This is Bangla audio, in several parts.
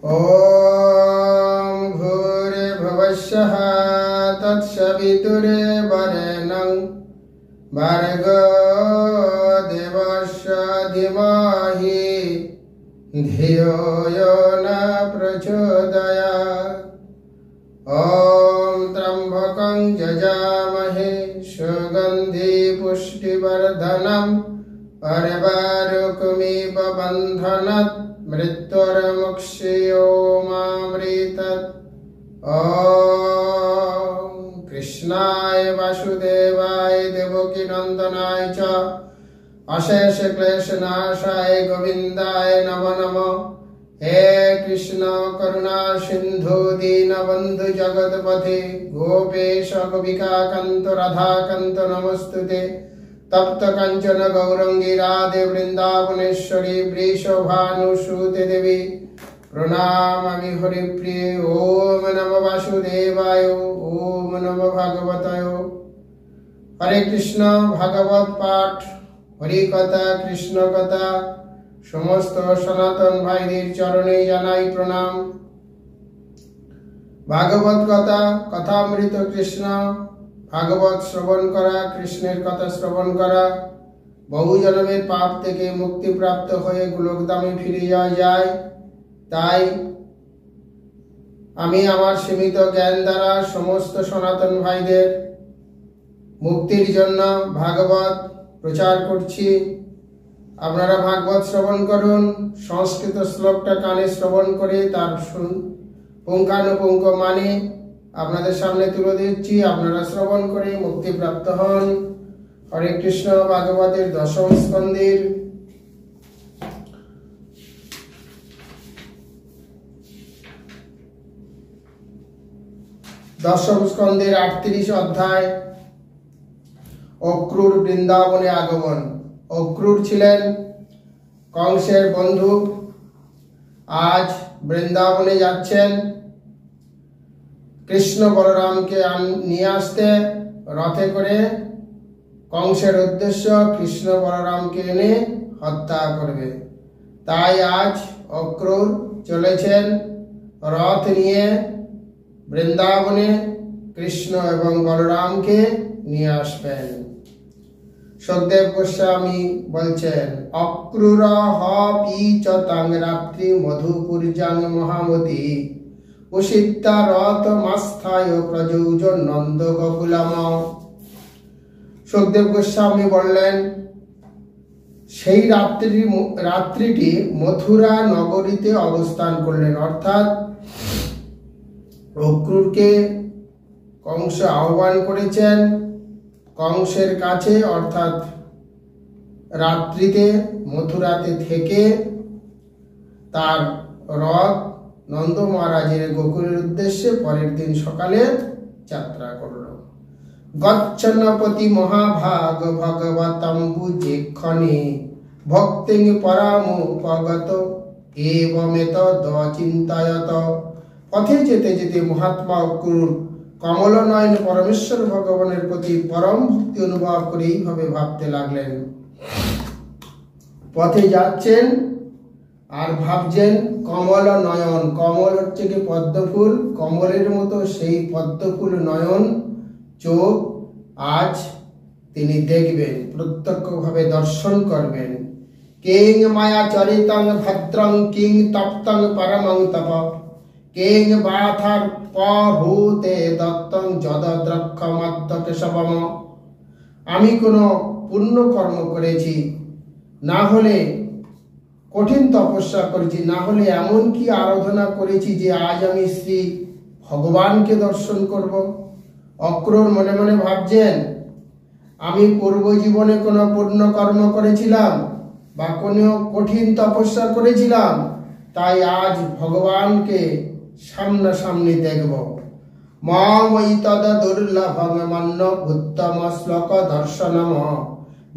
ॐ भूर्भुवस्सुः तत्सवितुर्वरेण्यं भर्गो देवस्य धीमहि धियो यो न प्रचोदयात्। ॐ त्र्यम्बकं यजामहे सुगन्धि पुष्टिवर्धनम् अर्वारुकमिव बन्धनात् मृत्युर्मुक्षयोमामृतात्। ॐ कृष्णाय वासुदेवाय देवकीनन्दनाय च अशेष क्लेशनाशाय गोविन्दाय नमो नमः। हे कृष्ण करुणा सिन्धु दीनबन्धु जगत्पते गोपेश गोपिकान्त राधाकान्त नमोस्तुते। तप्त कंचन गौरंगी राधे वृंदावनेश्वरी वृषभानुसुते देवी प्रणामामि हरिप्रिये। ओम नमो वासुदेवाय ओम नमो भगवताय। हरे कृष्ण भागवत पाठ हरि कथा कृष्ण कथा समस्त सनातन भाईদের চরণে জানাই প্রণাম। भागवत कथा कथामृत कृष्ण भागवत श्रवण करा कृष्णेर कथा श्रवण करा बहु जन्मेर पाप থেকে मुक्ति प्राप्त হয়ে গোলকধামে ফিরে যাওয়া যায়। তাই আমি আমার সীমিত জ্ঞান দ্বারা সমস্ত সনাতন ভাইদের মুক্তির জন্য ভাগবত প্রচার করছি। আপনারা ভাগবত শ্রবণ করুন। সংস্কৃত শ্লোকটা কানে শ্রবণ করে তার পুঙ্খানুপুঙ্খ মানে আপনাদের সামনে তুলে দিচ্ছি। আপনারা শ্রবণ করে মুক্তি প্রাপ্ত হন। হরে কৃষ্ণ ভাগবতের দশম স্কন্দের দশম স্কন্দের 38 অধ্যায় অক্রূর বৃন্দাবনে আগমন। অক্রূর ছিলেন কংসের বন্ধু। আজ বৃন্দাবনে যাচ্ছেন কৃষ্ণ বলরামকে নিয়ে আসতে রথে করে। কংসের উদ্দেশ্য কৃষ্ণ বলরামকে এনে হত্যা করবে। তাই আজ অক্রূর চলেছেন রথ নিয়ে বৃন্দাবনে কৃষ্ণ এবং বলরামকে নিয়ে আসবেন। সুখদেব গোস্বামী বলছেন অক্রূর পিচতাং রাত্রি মধুপুরজাং মহামতি উষিতা রথ মাস্থায় প্রযোজ নন্দ গোকুলাম। সুখদেব গোস্বামী বললেন সেই রাত্রিটি মথুরা নগরীতে অবস্থান করলেন। অর্থাৎ অক্রূরকে কংস আহ্বান করেছেন কংসের কাছে, অর্থাৎ রাত্রিতে মথুরাতে থেকে তার রথ নন্দ মহারাজের গোকুলের উদ্দেশ্যে পরের দিন সকালে যাত্রা করল। গচ্ছন্নপতি মহাভাগ ভগবতম্বুজেক্ষণে ভক্তিং পরামুপগত এবমেত দচিন্তয়ত। পথে যেতে যেতে মহাত্মা অক্রূর কমল নয়ন পরমেশ্বর ভগবানের প্রতি পরম ভক্তি অনুভব করে এইভাবে ভাবতে লাগলেন। পথে যাচ্ছেন আর ভাবছেন কমল নয়ন। কমল হচ্ছে কি পদ্মফুল, কমলের মতো সেই পদ্মফুল নয়ন চোখ আজ তিনি দেখবেন, প্রত্যক্ষভাবে দর্শন করবেন। কিং মায়া চরিতং ভদ্রং কিং তপ্তং পরমং তপ কিং বাথার পভূতে দত্তং যদদ্রক্ষমদ্য কেশবম। আমি কোনো পুণ্য কর্ম করেছি, না হলে কঠিন তপস্যা করেছি, না হলে এমন কি আরাধনা করেছি যে আজ আমি শ্রী ভগবানকে দর্শন করব। অক্রূর মনে মনে ভাবছেন আমি পূর্ব জীবনে কোনো পুণ্য কর্ম করেছিলাম বা কোনো কঠিন তপস্যা করেছিলাম, তাই আজ ভগবানকে সামনাসামনি দেখব। মমৈতদ দুর্লভং মন্ন উত্তম শ্লোক দর্শনম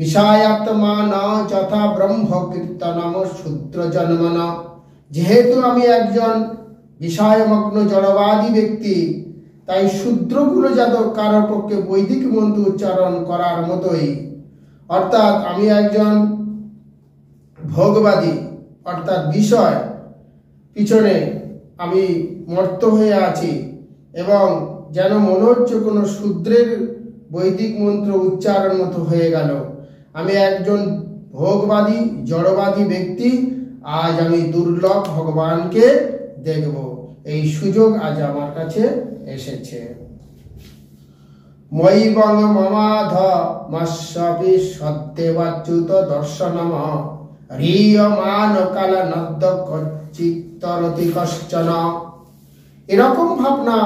বিষয়াত্মান যথা ব্রহ্ম কীর্তনম শূদ্র জন্মন। যেহেতু আমি একজন বিষয়মগ্ন জড়বাদী ব্যক্তি, তাই শূদ্রকুল জাতক কারো পক্ষে বৈদিক মন্ত্র উচ্চারণ করার মতোই, অর্থাৎ আমি একজন ভোগবাদী, অর্থাৎ বিষয় পিছনে আমি মর্ত হয়ে আছি এবং যেন মনে হচ্ছে কোনো শূদ্রের বৈদিক মন্ত্র উচ্চারণ মতো হয়ে গেল। আমি একজন ভোগবাদী জড়বাদী ব্যক্তি, আজ আমি দুর্লভ ভগবানকে দেখব, এই সুযোগ আজ আমার কাছে এসেছে। ময়িবং মমাধ মস্যপি সত্যেবাচ্যুত দর্শনম হ্রিয়মান কাল নদ্য চিত্তরতি কশ্চন। এরকম ভাবনা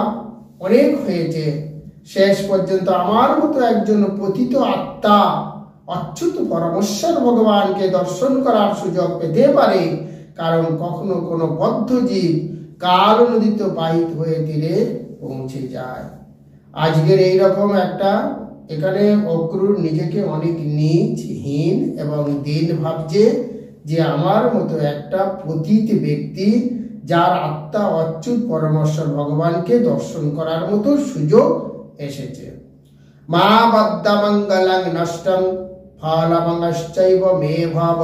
অনেক হয়েছে। শেষ পর্যন্ত আমার মতো একজন পতিত আত্মা অচ্যুত পরমেশ্বর ভগবানকে দর্শন করার সুযোগ পেতে পারে, কারণ কখনো কোনো বদ্ধ জীব কাল নদীতে বাহিত হয়ে তীরে পৌঁছে যায়। আজকের এইরকম একটা এখানে অক্রূর নিজেকে অনেক নীচ হীন এবং দীন ভাবছে যে আমার মতো একটা পতিত ব্যক্তি যার আত্মা অচ্যুত পরমেশ্বর ভগবানকে দর্শন করার মতো সুযোগ এসেছে। মা বদ্দামঙ্গলং নষ্টং ফলমঙ্গশ্চৈব মে ভব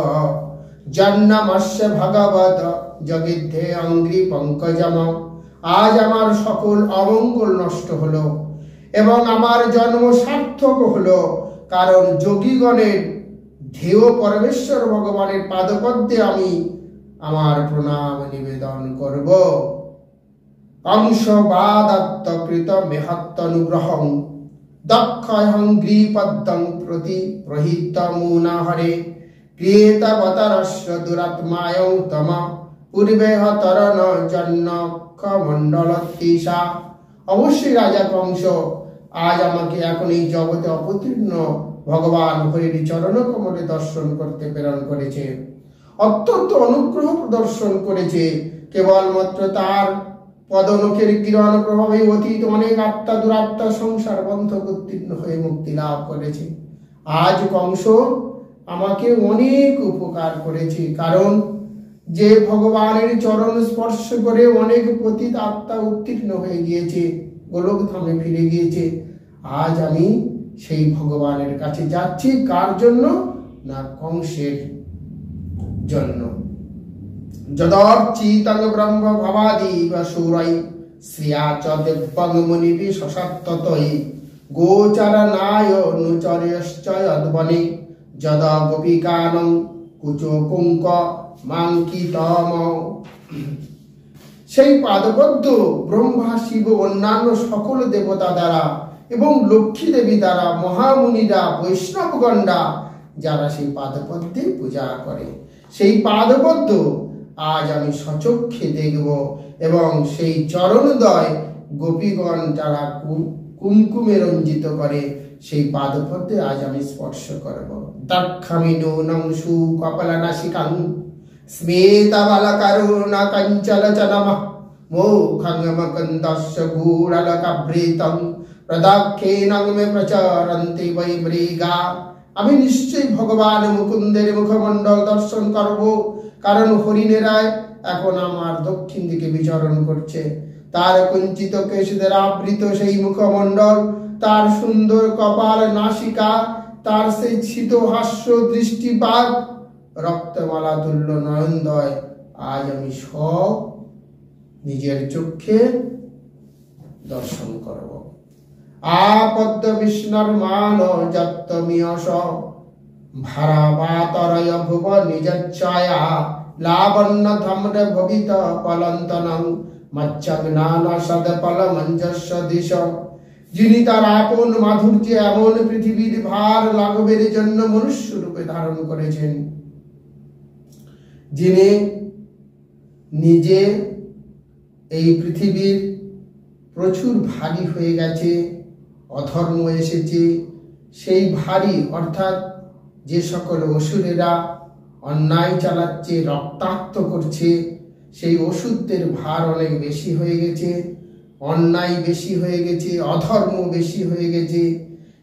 জন্মস্য ভগবত জগিদ্ধে অঙ্ঘ্রি পঙ্কজম। আজ আমার সকল অমঙ্গল নষ্ট হলো এবং আমার জন্ম সার্থক হলো, কারণ যোগীগণের ধ্যেয় পরমেশ্বর ভগবানের পাদপদ্মে আমি আমার প্রণাম নিবেদন করব। অংশবাদাত্মকৃত মেহত্তনুগ্রহং দক্ষয়ং গ্রীপদ্মং প্রতি প্রহিত মুনাহরে ক্রিয়েতাবতারস্য দুরাত্মায়ং তম পূর্বেহ তরণ জন্নক্ষ মণ্ডলত্তিষা। অবশ্যই রাজা কংস আজ আমাকে এখন এই জগতে অবতীর্ণ ভগবান হরির চরণ কমলে দর্শন করতে প্রেরণ করেছে, অত্যন্ত অনুগ্রহ প্রদর্শন করেছে। কেবলমাত্র তার পদনখের কিরণ প্রভাবে অতীত অনেক আত্মা দুরাত্মা সংসার বন্ধক উত্তীর্ণ হয়ে মুক্তি লাভ করেছে। আজ কংস আমাকে অনেক উপকার করেছে, কারণ যে ভগবানের চরণ স্পর্শ করে অনেক পতিত আত্মা উত্তীর্ণ হয়ে গিয়েছে, গোলক ধামে ফিরে গিয়েছে। আজ আমি সেই ভগবানের কাছে যাচ্ছি, কার জন্য না কংসের জন্য। যদর্চিতং ব্রহ্ম ভবাদি বসুরাই শ্রিয়া চ দিব্যং মুনিবি সসত্ততৈ গোচরনায় নুচর্যশ্চ যদ্বনে যদ গোপিকানং কুচো কুঙ্ক মাঙ্কিতম। সেই পাদপদ্ম ব্রহ্মা শিব অন্যান্য সকল দেবতা দ্বারা এবং লক্ষ্মী দেবী দ্বারা মহামুনিরা বৈষ্ণবগণরা যারা সেই পাদপদ্মে পূজা করে, সেই পাদপদ্ম আজ আমি সচক্ষে দেখব এবং সেই চরণদ্বয় গোপীগণ যারা কুমকুমে রঞ্জিত করে সেই পাদপদ্মে আজ আমি স্পর্শ করব। দক্ষামি নূনং সুকপলনাসিকাং স্মেতাবালকারুণা কঞ্চলচনম মোখং মকন্দস্য গূঢ়লকাবৃতং প্রদক্ষিণং মে প্রচরন্তি বৈ মৃগা। আমি নিশ্চয়ই ভগবান মুকুন্দের মুখমণ্ডল দর্শন করব, কারণ হরিণেরাই এখন আমার দক্ষিণ দিকে বিচরণ করছে। তার কুঞ্চিত কেশদের আবৃত সেই মুখমণ্ডল, তার সুন্দর কপাল নাসিকা, তার সেই ছিত হাস্য দৃষ্টিপাত, রক্তমালা তুল্য নয়নদয় আজ আমি সব নিজের চক্ষে দর্শন করব। আপদ্য বিষ্ণুর মান যত্তমিয়স ভারাবাতরয় ভুব নিজচ্ছয়া লাবণ্য ধম্র ভবিত পলন্তনং মচ্ছগ্নান সদপল মঞ্জস্ব দিশ। যিনি তার আপন মাধুর্যে এমন পৃথিবীর ভার লাঘবের জন্য মনুষ্য রূপে ধারণ করেছেন, যিনি নিজে এই পৃথিবীর প্রচুর ভারী হয়ে গেছে, অধর্ম এসেছে, সেই ভারী অর্থাৎ যে সকল অসুরেরা অন্যায় চালাচ্ছে, রক্তাক্ত করছে, সেই অসুরদের ভার অনেক বেশি হয়ে গেছে, অন্যায় বেশি হয়ে গেছে, অধর্ম বেশি হয়ে গেছে।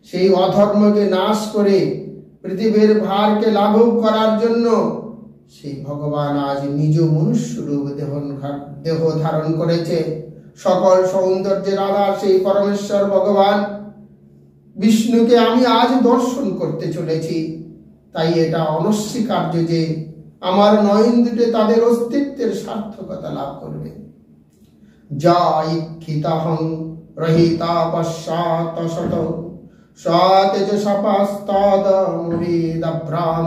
সেই অধর্মকে নাশ করে পৃথিবীর ভারকে লাঘব করার জন্য সেই ভগবান আজ নিজ মনুষ্য রূপ দেহ ধারণ করেছে। সকল সৌন্দর্যের আধার সেই পরমেশ্বর ভগবান বিষ্ণুকে আমি আজ দর্শন করতে চলেছি। তাই এটা অনস্বীকার্য যে আমার নয়ন দুটে তাদের অস্তিত্বের সার্থকতা লাভ করবে। জয়িক্ষিতহং রহিতা পশ্চাৎ শত সতেজসপস্তদমুবিদভ্রাম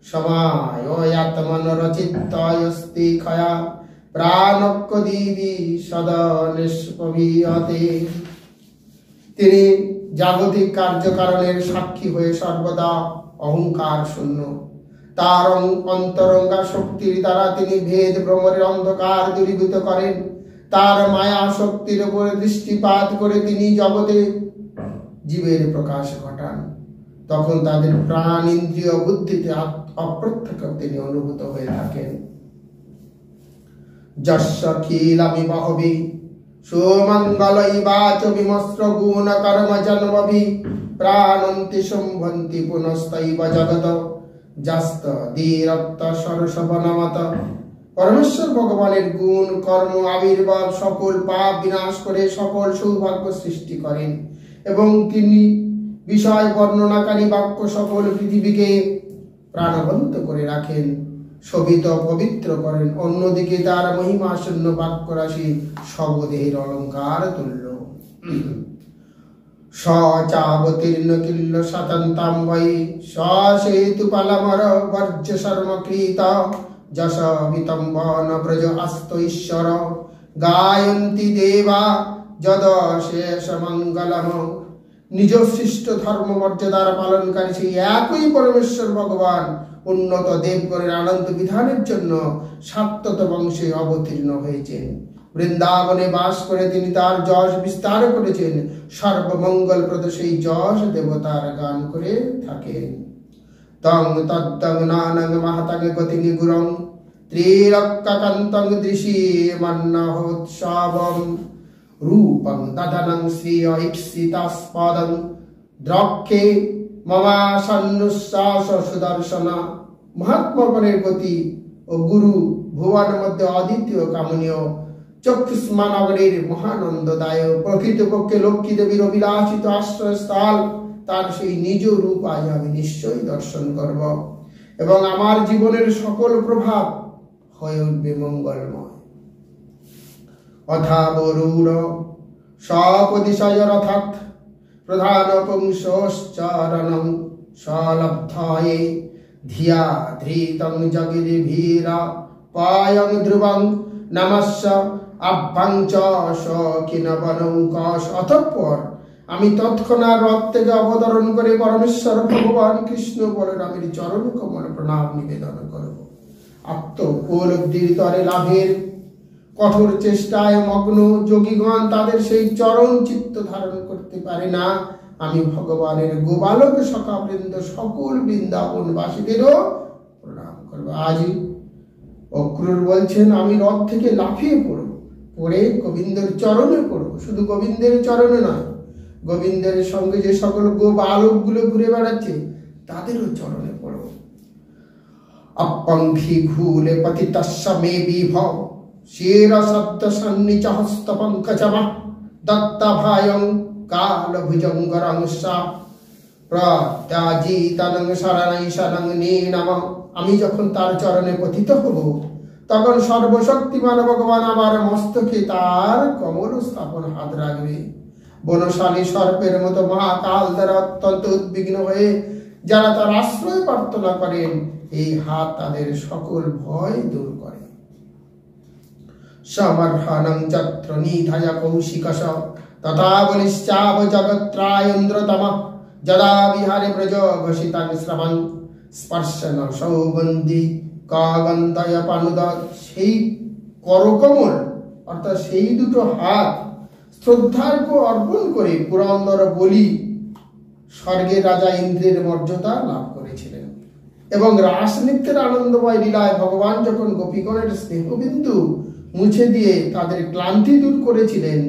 সমায়োয়াত্মনরচিত্তয়স্তি খয়া প্রাণক্যদীবি সদা নিষ্পবীয়তে। তিনি জাগতিক কার্যকারণের সাক্ষী হয়ে সর্বদা অহংকার শূন্য। তার অন্তরঙ্গা শক্তির দ্বারা তিনি ভেদ ভ্রমরের অন্ধকার দূরীভূত করেন। তার মায়া শক্তির উপরে দৃষ্টিপাত করে তিনি জগতে জীবের প্রকাশ ঘটান। তখন তাদের প্রাণ ইন্দ্রিয় বুদ্ধিতে অপ্রত্যক্ষ তিনি অনুভূত হয়ে থাকেন। যস্য খিলামি বাহবি সুমঙ্গলাই বাচ বিমস্র গুণ কর্ম জন্মভি প্রাণন্তি সম্ভন্তি পুনস্তৈব জগত যস্ত ধীরত্ব সরসবনমত। পরমেশ্বর ভগবানের গুণ কর্ম আবির্ভাব সকল পাপ বিনাশ করে সকল সৌভাগ্য সৃষ্টি করেন এবং তিনি বিষয় বর্ণনাকারী বাক্য সকল পৃথিবীকে প্রাণবন্ত করে রাখেন, শোভিত পবিত্র করেন। অন্যদিকে তার মহিমা শূন্য বাক্য রাশি সবদেহের অলঙ্কার তুল্য। সচাবতীর্ণ কিল্ল শতন্তাম বৈ সেতু পালমর বর্জ্য শর্মকৃত যশ বিতম্বন ব্রজ আস্ত ঈশ্বর গায়ন্তি দেবা যদ শেষ মঙ্গলম। নিজ সৃষ্ট ধর্ম মর্যাদার পালনকারী সেই একই পরমেশ্বর ভগবান উন্নত দেবগণের আনন্দ বিধানের জন্য সাত্তত বংশে অবতীর্ণ হয়েছেন। বৃন্দাবনে বাস করে তিনি তার যশ বিস্তার করেছেন। সর্বমঙ্গলপ্রদ সেই যশ দেবতার গান করে থাকেন। তং তদ্দং নানং মাহাতাং গতিং গুরং ত্রিরক্কাকান্তং দৃশ্যমান্নহোৎসবম রূপং দধনং শ্রিয় ঈপ্সিতাস্পদং দ্রক্ষে মমাসন্নুশ্বাস সুদর্শনা। মহাত্মাগণের গতি ও গুরু ভুবন মধ্যে অদ্বিতীয় কামনীয় চক্ষুষ্মানগরের মহানন্দদায়ক প্রকৃতপক্ষে লক্ষ্মী দেবীর অভিলাষিত আশ্রয়স্থল তার সেই নিজ রূপ আজ আমি নিশ্চয়ই দর্শন করব এবং আমার জীবনের সকল প্রভাব হয়ে উঠবে মঙ্গলময়। অথাবরূঢ় সপদিশয় রথাৎ প্রধান পুংসশ্চরণং সলব্ধায়ে ধিয়া ধৃতং জগিরিভীরা পায়ং ধ্রুবং নমস্য আভ্যাং চ শকিনবনং কশ। অতঃপর আমি তৎক্ষণাৎ রথ থেকে অবতরণ করে পরমেশ্বর ভগবান কৃষ্ণ বলরামের চরণ কমল প্রণাম নিবেদন করব। আত্মোপলব্ধির তরে লাভের কঠোর চেষ্টায় মগ্ন যোগীগণ তাদের সেই চরণ চিত্ত ধারণ করতে পারে না। আমি ভগবানের গোবালক সখাবৃন্দ সকল বৃন্দাবন বাসীদেরও প্রণাম করব। আজই অক্রূর বলছেন আমি রথ থেকে লাফিয়ে পড়ব, পড়ে গোবিন্দের চরণে পড়ব। শুধু গোবিন্দের চরণে নয়, গোবিন্দের সঙ্গে যে সকল গোবালক গুলো ঘুরে বেড়াচ্ছে তাদেরও চরণে পড়ব। আপঙ্খি ঘুলে পতিতস্য মে বিভব শির সদ্য সন্নিচ হস্ত পঙ্কজম দত্তভায়ং কাল ভুজঙ্গরংসা প্রত্যাজিতনং শরণৈ শরং নীনম। আমি যখন তার চরণে পতিত হব তখন সর্বশক্তিমান ভগবান আমার মস্তকে তার কমল স্থাপন হাত রাখবে। বনশালী সর্পের মতো মহাকাল দ্বারা অত্যন্ত উদ্বিগ্ন হয়ে যারা তার আশ্রয় প্রার্থনা করেন এই হাত তাদের সকল ভয় দূর করে। সমর্হণং যত্র নিধায় কৌশিকশ তথা বলিশ্চাব জগত্রায়ন্দ্রতম যদা বিহারে ব্রজ ঘোষিতাং শ্রবণ স্পর্শন সৌগন্ধি কাগন্তয় পানুদৎ। সেই করকমল অর্থাৎ সেই দুটো হাত শ্রদ্ধার্ঘ্য অর্পণ করে পুরন্দর বলি স্বর্গের রাজা ইন্দ্রের মর্যাদা লাভ করেছিলেন এবং রাসনৃত্যের আনন্দময় লীলায় ভগবান যখন গোপীগণের স্নেহবিন্দু মুছে দিয়ে তাদের ক্লান্তি দূর করেছিলেন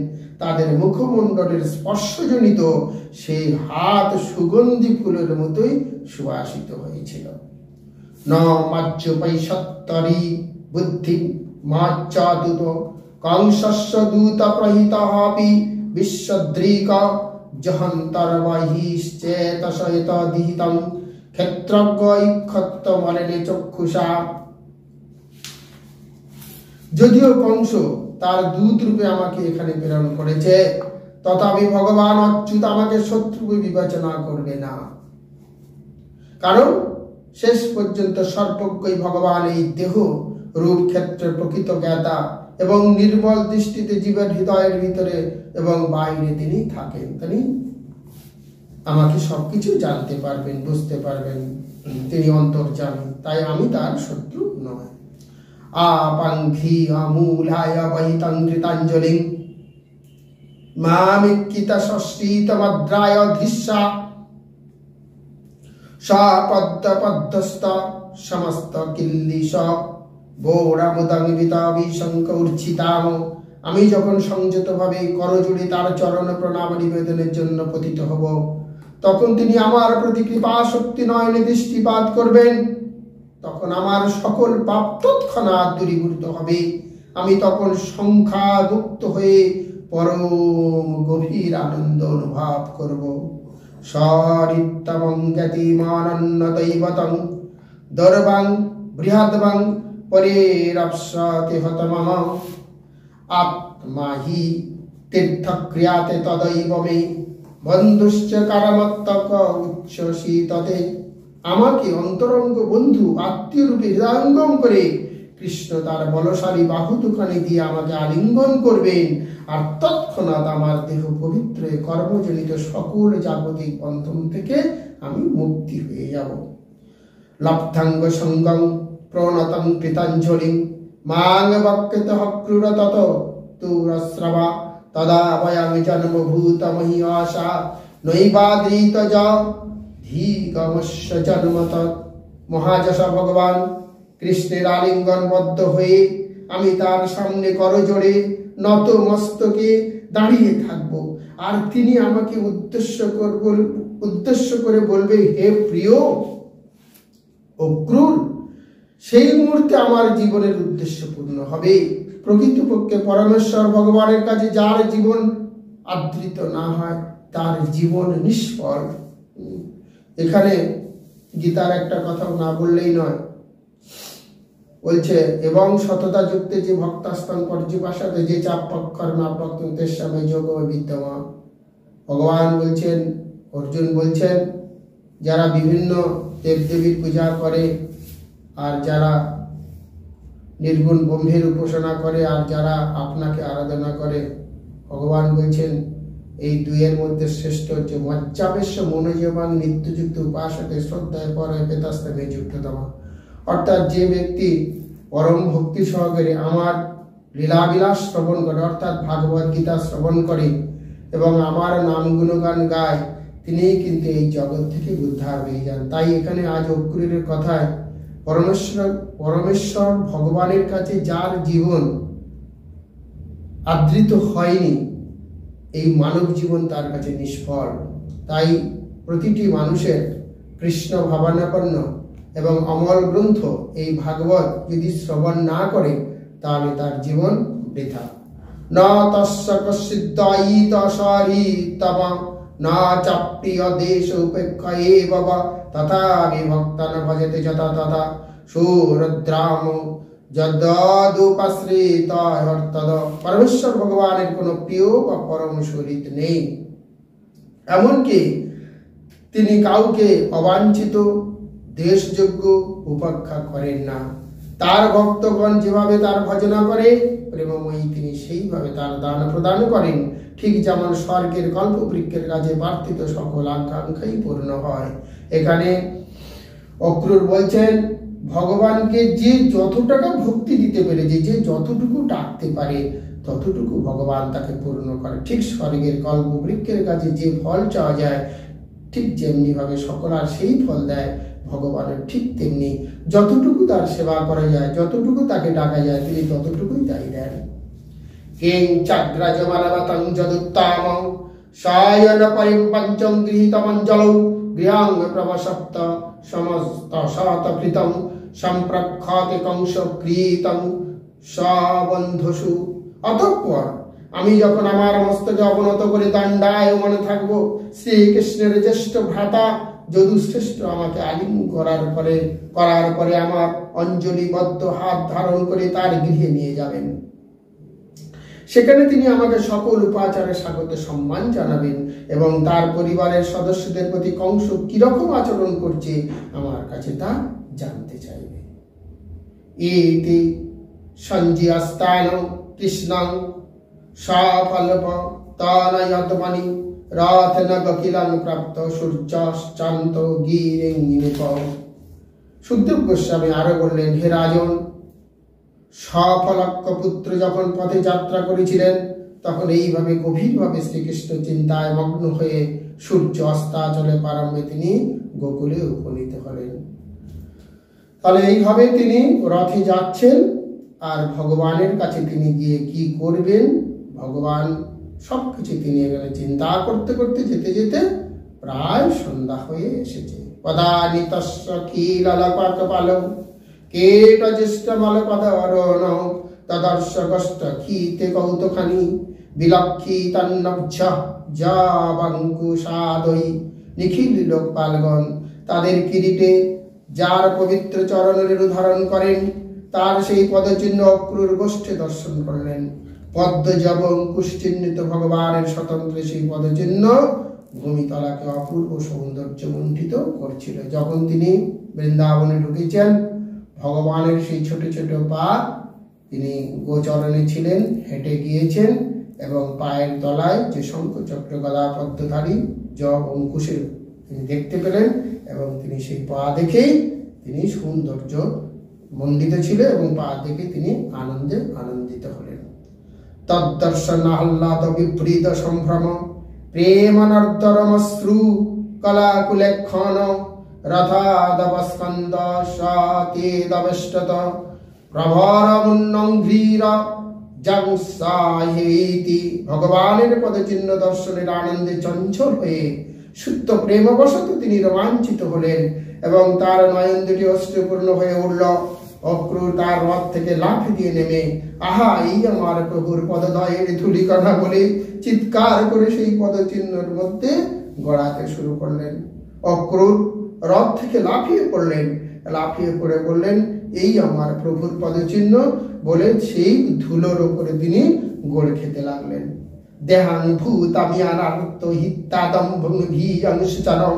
তাদের মুখমণ্ডলের স্পর্শজনিত সেই হাত সুগন্ধি ফুলের মতোই সুবাসিত হয়েছিল। ন মাচ্যুপৈ সত্তরি বুদ্ধি মাচ্চাদুত কংসস্য দূত প্রহিতঃপি বিশ্বদ্রীক জহন্তর্বহিশ্চেতসয়তদিহিতং ক্ষেত্রজ্ঞ ইক্ষত্তমলেনে চক্ষুষা। যদিও কংস তার দূত রূপে আমাকে এখানে প্রেরণ করেছে, তথাপি ভগবান অচ্যুত আমাকে শত্রু বিবেচনা করবে না। কারণ শেষ পর্যন্ত সর্বজ্ঞই ভগবান এই দেহ রূপ ক্ষেত্রের প্রকৃত জ্ঞাতা এবং নির্মল দৃষ্টিতে জীবের হৃদয়ের ভিতরে এবং বাইরে তিনি থাকেন। তিনি আমাকে সবকিছু জানতে পারবেন, বুঝতে পারবেন, তিনি অন্তর্যামী, তাই আমি তার শত্রু নয়। আপাঙ্ঘি আমূলায় বহিতং কৃতাঞ্জলিং মামিক্ষিত সশ্রীত মদ্রায় ধৃষ্যা সপদ্ম পদ্মস্ত সমস্ত কিল্লিশ বোরামুদাঙ্গিতাবিশঙ্কূর্ছিতাম। আমি যখন সংযতভাবে করজোড়ে তার চরণ প্রণাম নিবেদনের জন্য পতিত হব, তখন তিনি আমার প্রতি কৃপা শক্তি নয়নে দৃষ্টিপাত করবেন। তখন আমার সকল পাপ তৎক্ষণাৎ দূরীভূত হবে। আমি তখন সংখ্যাযুক্ত হয়ে পরম গভীর আনন্দ অনুভব করব। সরিত্তমং জ্ঞাতিমানন্ন দৈবতং দর্বাং বৃহদ্বাং পরেরপ্সতি হতমম আত্মাহি তীর্থক্রিয়াতে তদৈব মে বন্ধুশ্চ কারমত্তক উচ্ছ্বসিততে। আমাকে অন্তরঙ্গ বন্ধু আত্মীয় রূপে হৃদয়ঙ্গম করে কৃষ্ণ তার বলশালী বাহু দুখানি দিয়ে আমাকে আলিঙ্গন করবেন, আর তৎক্ষণাৎ আমার দেহ পবিত্র কর্মজনিত সকল জাগতিক বন্ধন থেকে আমি মুক্তি হয়ে যাব। লব্ধাঙ্গ সঙ্গং প্রণতং কৃতাঞ্জলিং মাং বক্যত ক্রূর তত তুরস্রবা তদা বয়ং জন্মভূতমহি আশা নৈবাদৃত ধীগমস্য জন্মত। মহাযশা ভগবান কৃষ্ণের আলিঙ্গনবদ্ধ হয়ে আমি তার সামনে করজোড়ে নত মস্তকে দাঁড়িয়ে থাকব, আর তিনি আমাকে উদ্দেশ্য করে বলবে, হে প্রিয় ও ক্রূর। সেই মুহূর্তে আমার জীবনের উদ্দেশ্য পূর্ণ হবে। প্রকৃতপক্ষে পরমেশ্বর ভগবানের কাছে যার জীবন আদৃত না হয় তার জীবন নিষ্ফল। এখানে গীতার একটা কথা না বললেই নয়, বলছে এবং সততা যুক্তে যে ভক্তাস্তন পর্যুপাসতে যে চাপক্ষর না প্রত্যন্তের সামনে যোগ বিদ্যমান। ভগবান বলছেন, অর্জুন বলছেন, যারা বিভিন্ন দেবদেবীর পূজা করে, আর যারা নির্গুণ ব্রহ্মের উপাসনা করে, আর যারা আপনাকে আরাধনা করে, ভগবান বলছেন এই দুইয়ের মধ্যে শ্রেষ্ঠ হচ্ছে মজ্জাবেশ্য মনোজবান নিত্যযুক্ত উপাসকে শ্রদ্ধায় পরে পেতাস্তমে যুক্ততমা। অর্থাৎ যে ব্যক্তি পরম ভক্তি সহকারে আমার লীলাবিলাস শ্রবণ করে, অর্থাৎ ভাগবত গীতা শ্রবণ করে এবং আমার নাম গুণগান গায়, তিনিই কিন্তু এই জগৎ থেকে উদ্ধার হয়ে যান। তাই এখানে আজ অক্রূরের কথায় পরমেশ্বর ভগবানের কাছে যার জীবন আদৃত হয়নি, এই মানব জীবন তার কাছে নিষ্ফল। তাই প্রতিটি মানুষের কৃষ্ণ ভাবনাপন্ন এবং অমল গ্রন্থ এই ভাগবত যদি শ্রবণ না করে, তাহলে তার জীবন বৃথা। না তস্য কশ্চিদ্দায়িত সরিতম না চাপ্রিয় দেশ উপেক্ষয়ে বাবা তথা বিভক্তান ভজতে যথা তথা সুরদ্রাম যদুপাশ্রিত। পরমেশ্বর ভগবানের কোনো প্রিয় বা পরম শরীর নেই, এমনকি তিনি কাউকে অবাঞ্ছিত দেশযোগ্য উপেক্ষা করেন না। তার ভক্তগণ যেভাবে তার ভজনা করে প্রেমময়ী, তিনি সেইভাবে তার দান প্রদান করেন। ঠিক যেমন স্বর্গের কল্পবৃক্ষের কাছে প্রার্থিত সকল আকাঙ্ক্ষাই পূর্ণ হয়। এখানে অক্রূর বলছেন, ভগবানকে যে যতটা ভক্তি দিতে পেরেছে, যে যতটুকু ডাকতে পারে, ততটুকু ভগবান তাকে পূর্ণ করে। ঠিক স্বর্গের কল্পবৃক্ষের কাছে যে ফল চাওয়া যায়, ঠিক যেমনি ভাবে সকল আর সেই ফল দেয়, ভগবানের ঠিক তেমনি যতটুকু তার সেবা করা যায়, যতটুকু তাকে ডাকা যায়, তিনি ততটুকুই তাই দেন। কিং চাগ্রাজমানবতং যদুত্তমং সায়ন পরিম পঞ্চম গৃহীতমঞ্জলৌ গৃহাং প্রবসপ্ত সমস্ত শতকৃতম সম্প্রখ্যাতি কংস কৃতং সবন্ধসু। অতঃপর আমি যখন আমার মস্তকে অবনত করে দণ্ডায়মানে থাকবো, শ্রীকৃষ্ণের জ্যেষ্ঠ ভ্রাতা যদুশ্রেষ্ঠ আমাকে আলিঙ্গন করার পরে আমার অঞ্জলিবদ্ধ হাত ধারণ করে তার গৃহে নিয়ে যাবেন। সেখানে তিনি আমাকে সকল উপাচারে স্বাগত সম্মান জানাবেন এবং তার পরিবারের সদস্যদের প্রতি কংস কিরকম আচরণ করছে আমার কাছে তা জানতে চাইবে। ইতি সঞ্জিয়াস্তান কৃষ্ণং সাফল্প তানয়তমনি রথনগকিলং প্রাপ্ত সূর্যাশ্চান্ত গিরিঙ্গিনিপ। সুখদেব গোস্বামী আরো বললেন, হে রাজন, সফলাক্ষ পুত্র যখন পথে যাত্রা করেছিলেন তখন এইভাবে গভীরভাবে শ্রীকৃষ্ণ চিন্তায় মগ্ন হয়ে সূর্য অস্তাচলে প্রারম্ভে তিনি গোকুলে উপনীত হলেন। তাহলে এইভাবে তিনি রথে যাচ্ছেন আর ভগবানের কাছে তিনি গিয়ে কি করবেন, ভগবান সবকিছু তিনি এখানে চিন্তা করতে করতে যেতে যেতে প্রায় সন্ধ্যা হয়ে এসেছে। পদানি তস্য খিলালপাকপালৌ কেটজ্যেষ্ঠমলপদারণ তদর্শ গষ্ট ক্ষীতে কৌতুকানি বিলক্ষিতান্নভ্য যাবঙ্কুশাদৈ। নিখিল লোকপালগণ তাদের কিরীটে যার পবিত্র চরণের ধারণ করেন তার সেই পদচিহ্ন অক্রূর গোষ্ঠে দর্শন করলেন। পদ্মজ অঙ্কুশ চিহ্নিত ভগবানের স্বতন্ত্র সেই পদচিহ্ন ভূমিতলাকে অপূর্ব সৌন্দর্য মণ্ডিত করছিল। যখন তিনি বৃন্দাবনে ঢুকেছেন, ভগবানের সেই ছোট ছোট পা তিনি গোচরণে ছিলেন, হেঁটে গিয়েছেন এবং পায়ের তলায় যে শঙ্খ চক্র গদা পদ্মধারী জব অঙ্কুশের তিনি দেখতে পেলেন এবং তিনি সেই পা দেখেই তিনি সৌন্দর্য মণ্ডিত ছিল এবং পা দেখে তিনি আনন্দে আনন্দিত হলেন। তদ্দর্শন আহ্লাদ বিপ্রীত সম্ভ্রম প্রেমনর্দরমশ্রু কলাকুলেক্ষণ রথাদবস্কন্দ সাতেদবেষ্টত প্রভরমুন্নংঘ্রীর জংসায়েতি। ভগবানের পদচিহ্ন দর্শনের আনন্দে চঞ্চল হয়ে শুদ্ধ প্রেমবশত তিনি রোমাঞ্চিত হলেন এবং তার নয়ন দুটি অশ্রুপূর্ণ হয়ে উঠল। অক্রূর তার রথ থেকে লাফ দিয়ে নেমে আহা এই আমার প্রভুর পদদয়ের ধূলিকণা বলে চিৎকার করে সেই পদচিহ্নের মধ্যে গড়াতে শুরু করলেন। অক্রূর রথ থেকে লাফিয়ে পড়লেন, লাফিয়ে পড়ে বললেন এই আমার প্রভুর পদচিহ্ন বলে সেই ধুলোর উপরে তিনি গোড় খেতে লাগলেন। দেহাং ভূতামিয়ানার্ত হিত্তাদম্ভং ভীয়ংশচনং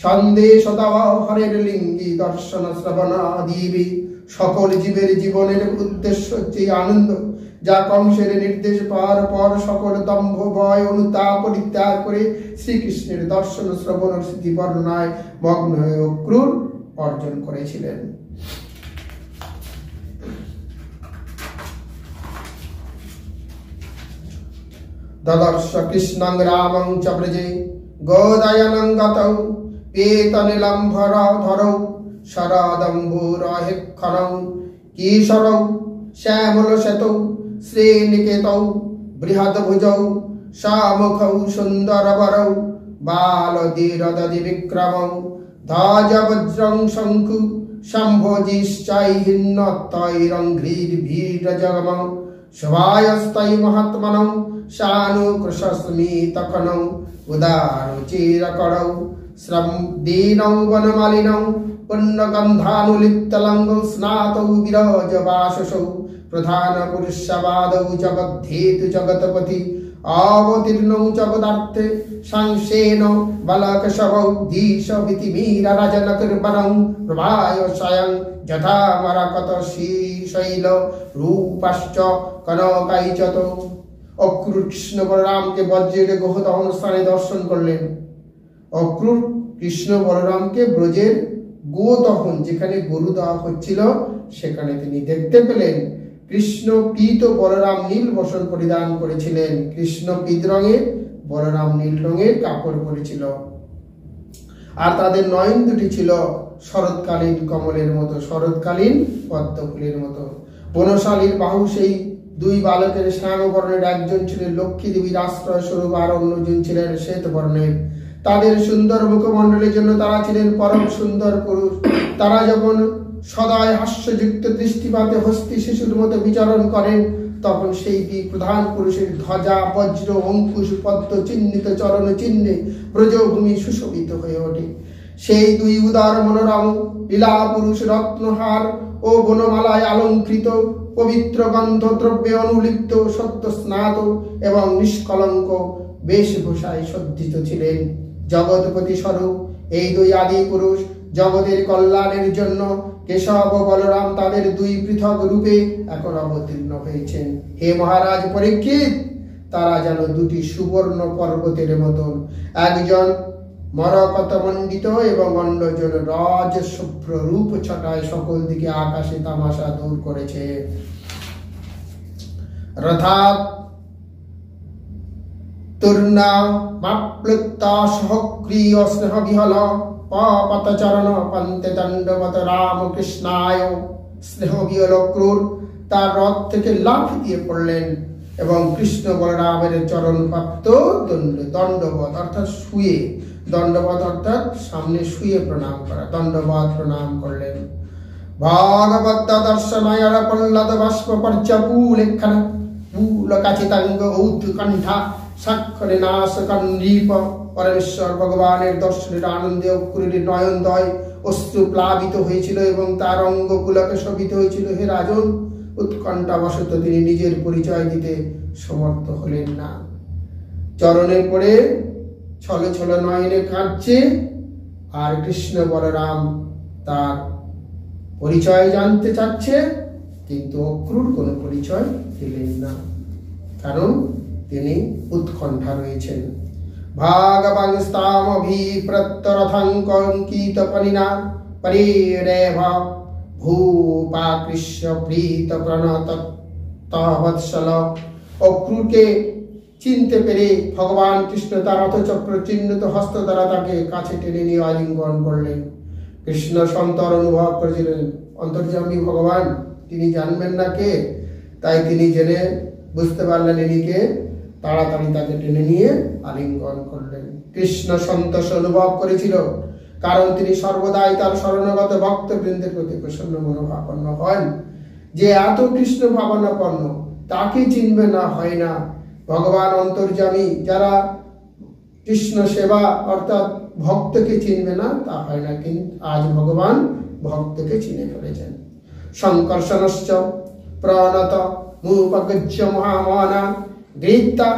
সন্দেশ দাওয়া হরের লিঙ্গি দর্শন শ্রবণাদিবি। সকল জীবের জীবনের উদ্দেশ্য হচ্ছে আনন্দ, যা কংসের নির্দেশ পাওয়ার পর সকল দম্ভ ভয় অনুতাপ পরিত্যাগ করে শ্রীকৃষ্ণের দর্শন শ্রবণ স্মৃতি বর্ণনায় মগ্ন হয়ে অক্রূর অর্জন করেছিলেন। দদর্শ কৃষ্ণং রামং চ ব্রজে গোদায়নং গতৌ পেতনিলম্ভরধরৌ শরদম্বুরহিক্ষণৌ কিশোরৌ শ্যামলশ্বেতৌ শ্রীনিকেতৌ বৃহদ্ভুজৌ সামুখৌ সুন্দরবরৌ বালদীরদধি বিক্রমৌ ধ্বজবজ্রং শঙ্কু সম্ভোজিশ্চৈহিন্নতৈরঙ্ঘ্রির্ভীরজগমৌ শোভায়স্তৈ মহাত্মনৌ শানুকৃশস্মিতখনৌ উদারুচিরকরৌ শ্রমদীনৌ বনমালিনৌ পুণ্যগন্ধানুলিপ্তলঙ্গৌ স্নাতৌ বিরজবাসসৌ প্রধান পুরুষবাদৌ জগদ্ধেতু জগৎপতি অবতীর্ণৌ জগদার্থে সংসেন বালকশবৌ ধীশবিতিমীরা রাজনকর্বণৌ প্রভায় স্বয়ং যথা মরকত শৈল রূপাশ্চ কনকাইচত। অক্রূর কৃষ্ণ বলরামকে বজ্রের গোহদহন স্থানে দর্শন করলেন। অক্রূর কৃষ্ণ বলরামকে ব্রজের গোদহন, যেখানে গরু দেওয়া হচ্ছিল, সেখানে তিনি দেখতে পেলেন। কৃষ্ণ পীত বলরাম নীল বসন পরিধান করেছিলেন। কৃষ্ণ পীত রঙের, বলরাম নীল রঙের কাপড় পরেছিল আর তাদের নয়ন দুটি ছিল শরৎকালীন কমলের মতো, শরৎকালীন পদ্ম ফুলের মতো। বনশালীর বাহু সেই দুই বালকের শ্যামবর্ণের, একজন ছিলেন লক্ষ্মী দেবীর আশ্রয় স্বরূপ আর অন্যজন ছিলেন শ্বেত বর্ণের। তাদের সুন্দর মুখমণ্ডলের জন্য তারা ছিলেন পরম সুন্দর পুরুষ। তারা যখন সদায় হাস্যযুক্ত দৃষ্টিপাতে হস্তি শিশুর মতো বিচরণ করেন, তখন সেই দুই প্রধান পুরুষের ধ্বজা বজ্র অঙ্কুশ পদ্ম চিহ্নিত চরণ চিহ্নে ব্রজভূমি সুশোভিত হয়ে ওঠে। সেই দুই উদার মনোরম লীলা পুরুষ রত্নহার ও বনমালায় অলঙ্কৃত পবিত্র গন্ধ দ্রব্যে অনুলিপ্ত, সত্য স্নাত এবং নিষ্কলঙ্ক বেশভূষায় সজ্জিত ছিলেন। জগৎপতি স্বরূপ এই দুই আদি পুরুষ জগতের কল্যাণের জন্য কেশব ও বলরাম তাদের দুই পৃথক রূপে এখন অবতীর্ণ হয়েছেন। হে মহারাজ পরীক্ষিত, তারা যেন দুটি সুবর্ণ পর্বতের মতন, একজন মরকত মণ্ডিত এবং অন্যজন রাজ শুভ্র রূপ ছটায় সকল দিকে আকাশে তামাশা দূর করেছে। রথাৎ তুর্ণা মাপ্লুতা সহক্রিয় স্নেহ বিহল পপতচরণ পন্তে দণ্ডবত রামকৃষ্ণায়। স্নেহ বিহল ক্রূর তার রথ থেকে লাফ দিয়ে পড়লেন এবং কৃষ্ণ বলরামের চরণ প্রাপ্ত দণ্ডবত অর্থাৎ শুয়ে, দণ্ডবত অর্থাৎ সামনে শুয়ে প্রণাম করা, দণ্ডবত প্রণাম করলেন। ভাগবত দর্শনায় প্রহ্লাদ বাষ্প পর্যপুলেখানা পুলকাচিতাঙ্গ ঔৎকণ্ঠা স্বাক্ষরে নাশ কন্দ্রীপ। পরমেশ্বর ভগবানের দর্শনের আনন্দে অক্রূরের নয়নদ্বয় অশ্রু প্লাবিত হয়েছিল এবং তার অঙ্গ পুলকে শোভিত হয়েছিল। হে রাজন, উৎকণ্ঠাবশত তিনি নিজের পরিচয় দিতে সমর্থ হলেন না। চরণে পড়ে ছল ছল নয়নে কাঁদছে, আর কৃষ্ণ বলরাম তার পরিচয় জানতে চাচ্ছে, কিন্তু অক্রূর কোনো পরিচয় দিলেন না, কারণ তিনি উৎকণ্ঠা রয়েছেন। ভাগবাংস্তামভিপ্রত্যরথঙ্কিত পনিনা পরিরেভ ভূপাকৃষ্য প্রীত প্রণত বৎসল। অক্রূরকে চিনতে পেরে ভগবান কৃষ্ণ তার রথচক্র চিহ্নিত হস্ত দ্বারা তাকে কাছে টেনে নিয়ে আলিঙ্গন করলেন। কৃষ্ণ সন্তর অনুভব করেছিলেন অন্তর্যামী ভগবান, তিনি জানবেন না কে, তাই তিনি জেনে বুঝতে পারলেন ইনিকে, তাড়াতাড়ি তাকে টেনে নিয়ে আলিঙ্গন করলেন। কৃষ্ণ সন্তোষ অনুভব করেছিল, কারণ তিনি সর্বদাই তার শরণাগত ভক্তবৃন্দের প্রতি প্রসন্ন মনোভাবাপন্ন হন। যে এত কৃষ্ণ ভাবনাপন্ন তাকে চিনবে না, হয় না। ভগবান অন্তর্যামী, যারা কৃষ্ণ সেবা অর্থাৎ ভক্তকে চিনবে না তা হয় না, কিন্তু আজ ভগবান ভক্তকে চিনে ফেলেছেন। সংকর্ষণশ্চ প্রণত মুপগজ্য মহামানা গৃহীতা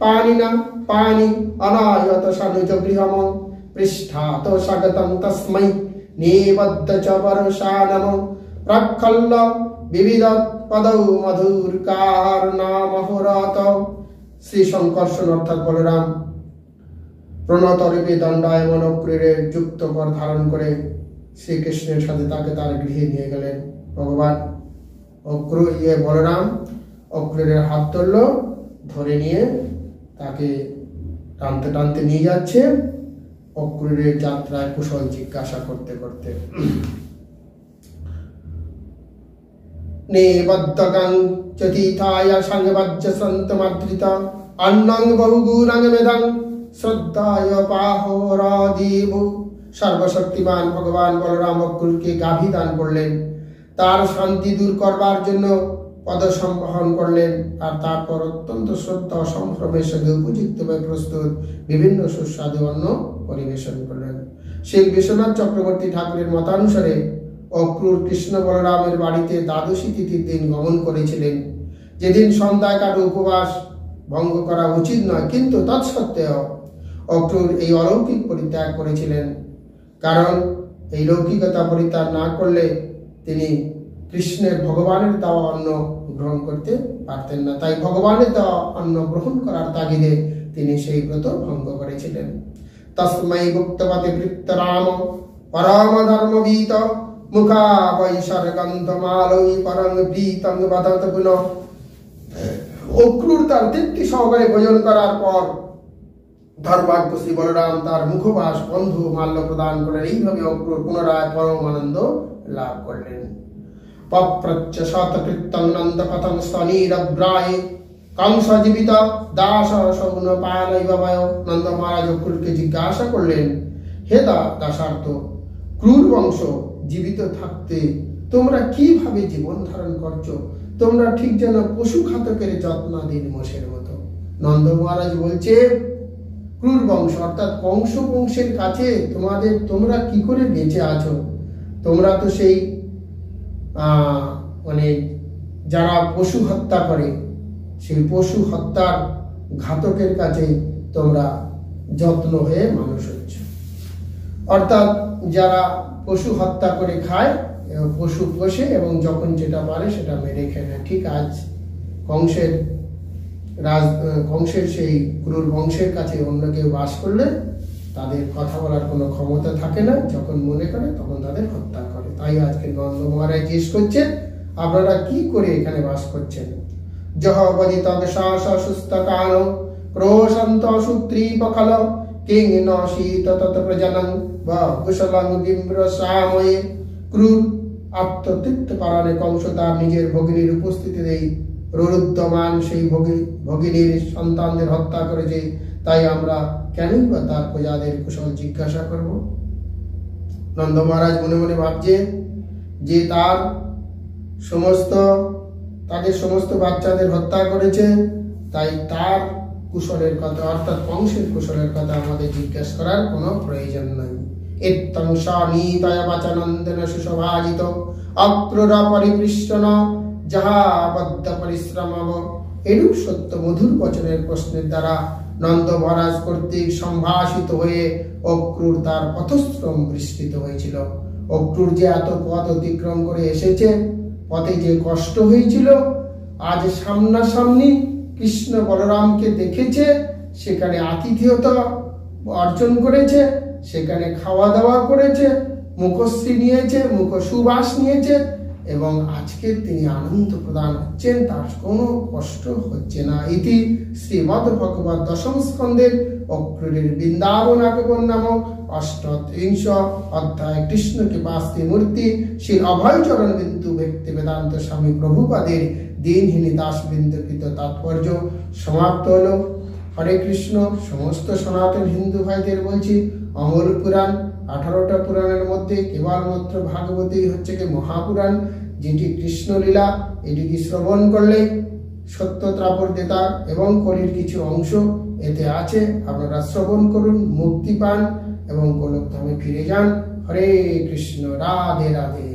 পানিনা পানি অনায়ত সানুজ গৃহম পৃষ্ঠাত স্বাগতং তস্मै নিবদ্ধ চ পরশানম প্রক্ষল্ল বিবিধ পদৌ মধুর কারণামহরত। শ্রী সংকর্ষণ অর্থাৎ বলরাম প্রণত রূপে দণ্ডায়মান অক্রূরের যুক্ত কর ধারণ করে শ্রীকৃষ্ণের সাথে তাকে তার গৃহে নিয়ে গেলেন। ভগবান বলরাম অক্রূরের হাত ধরল, ধরে নিয়ে তাকে টানতে টানতে নিয়ে যাচ্ছে অক্রূরের যাত্রায় কুশল জিজ্ঞাসা করতে করতে। নেবদ্ধগং চতীথায় সংবাজ্য সন্তমাদৃত অন্নং বহুগুণং মেধং শ্রদ্ধায় পাহরাদিব। সর্বশক্তিমান ভগবান বলরাম অক্রূরকে গাভী দান করলেন, তার শান্তি দূর করবার জন্য পদসম্বহন করলেন, আর তারপর অত্যন্ত শ্রদ্ধা সম্ভ্রমের সঙ্গে উপযুক্তভাবে প্রস্তুত বিভিন্ন সুস্বাদু অন্ন পরিবেশন করলেন। সেই বিশ্বনাথ চক্রবর্তী ঠাকুরের মতানুসারে অক্রূর কৃষ্ণ বলরামের বাড়িতে দ্বাদশী তিথির দিন গমন করেছিলেন, যেদিন সন্ধ্যায় কারো উপবাস ভঙ্গ করা উচিত নয়, কিন্তু তৎসত্ত্বেও অক্রূর এই অলৌকিক পরিত্যাগ করেছিলেন, কারণ এই লৌকিকতা পরিত্যাগ না করলে তিনি কৃষ্ণের ভগবানের দেওয়া অন্ন গ্রহণ করতে পারতেন না। তাই ভগবানের দেওয়া অন্ন গ্রহণ করার তাগিদে তিনি সেই ব্রত ভঙ্গ করেছিলেন। তস্मै গুপ্তবতে বৃত্তরাম পরম ধর্মবীত মুখা বৈশর্গন্ধমালই পরং প্রীতং বদত গুণ। অক্রূর তার তৃপ্তি সহকারে ভোজন করার পর ধর্মাজ্ঞ শ্রী বলরাম তার মুখবাস বন্ধু মাল্য প্রদান করেন। এইভাবে অক্রূর পুনরায় পরম আনন্দ লাভ করলেন। পপ্রচ্ছ শতকৃত্যং নন্দপথং স্তনীরব্রায়ে কংস জীবিত দাস সৌন পালৈবয়। নন্দ মহারাজ অক্রূরকে জিজ্ঞাসা করলেন, হে দাসার্থ, ক্রূর বংশ জীবিত থাকতে তোমরা কিভাবে জীবন ধারণ করছো? তোমরা ঠিক যেন পশু খাতকের যত্নাধীন মোষের মতো। নন্দ মহারাজ বলছে, ক্রূর বংশ অর্থাৎ কংস বংশের কাছে তোমরা কি করে বেঁচে আছো? তোমরা তো সেই যারা পশু হত্যা করে সেই পশু হত্যার ঘাতকের কাছে তোমরা যত্ন হয়ে মানুষ হচ্ছ। অর্থাৎ যারা পশু হত্যা করে খায়, পশু পোষে এবং যখন যেটা পারে সেটা মেরে খেয়ে নেয়। ঠিক আজ কংসের সেই ক্রূর বংশের কাছে অন্য কেউ বাস করলে তাদের কথা বলার কোনো ক্ষমতা থাকে না, যখন মনে করে তখন তাদের হত্যা করে। তাই আজকে নন্দ মহারাজ জিজ্ঞেস করছেন, আপনারা কি করে এখানে বাস করছেন? জহবদি তগশাসুস্তকান ক্রোশন্ত সূত্রীপখল কিং ন শীত তত প্রজনং বা কুশলং বিম্রসাময়ে। ক্রূর আত্মতৃপ্ত কারণে কংস তার নিজের ভগিনীর উপস্থিতিতেই রুদ্ধমান সেই ভগিনীর সন্তানদের হত্যা করেছে। তাই আমরা কেনই বা তার প্রজাদের কুশল জিজ্ঞাসা করব? নন্দ মহারাজ মনে মনে ভাবছে যে তাদের সমস্ত বাচ্চাদের হত্যা করেছে, তাই তার কুশলের কথা অর্থাৎ কংসের কুশলের কথা আমাদের জিজ্ঞাসা করার কোনো প্রয়োজন নাই। এত্তং স্বনীতয়া বাচানন্দেন সুশোভাজিত অক্রুরা পরিপৃষ্টন যাহা বদ্ধ পরিশ্রমব। এরূপ সত্য মধুর বচনের প্রশ্নের দ্বারা নন্দ মহারাজ কর্তৃক সম্ভাষিত হয়ে অক্রুর তার পথশ্রম বিস্তৃত হয়েছিল। অক্রুর যে এত পথ অতিক্রম করে এসেছে, পথে যে কষ্ট হয়েছিল, আজ সামনাসামনি কৃষ্ণ বলরামকে দেখেছে, সেখানে আতিথেয়তা অর্জন করেছে, সেখানে খাওয়া দাওয়া করেছে, মুখশ্রী নিয়েছে, মুখ সুবাস নিয়েছে এবং আজকে তিনি আনন্দ প্রদান হচ্ছেন, তার কোনো কষ্ট হচ্ছে না। ইতি শ্রীমদ্ ভগবত দশম স্কন্ধের অক্রুরের বৃন্দাবন আগমন নামক ৮৩ অধ্যায় কৃষ্ণ কৃপাস্তি মূর্তি শ্রী অভয়চরণ বিন্দু ব্যক্তি বেদান্ত স্বামী প্রভুপাদের দিনহীনী দাস বিন্দুকৃত তাৎপর্য সমাপ্ত হলো। হরে কৃষ্ণ। সমস্ত সনাতন হিন্দু ভাইদের বলছি, অমর পুরাণ 18টা পুরাণের মধ্যে কেবলমাত্র ভাগবতী হচ্ছে কি মহাপুরাণ, যেটি কৃষ্ণলীলা, এটিকে শ্রবণ করলে সত্য ত্রাপর দেতা এবং কলির কিছু অংশ এতে আছে। আপনারা শ্রবণ করুন, মুক্তি পান এবং গোলকধামে ফিরে যান। হরে কৃষ্ণ। রাধে রাধে।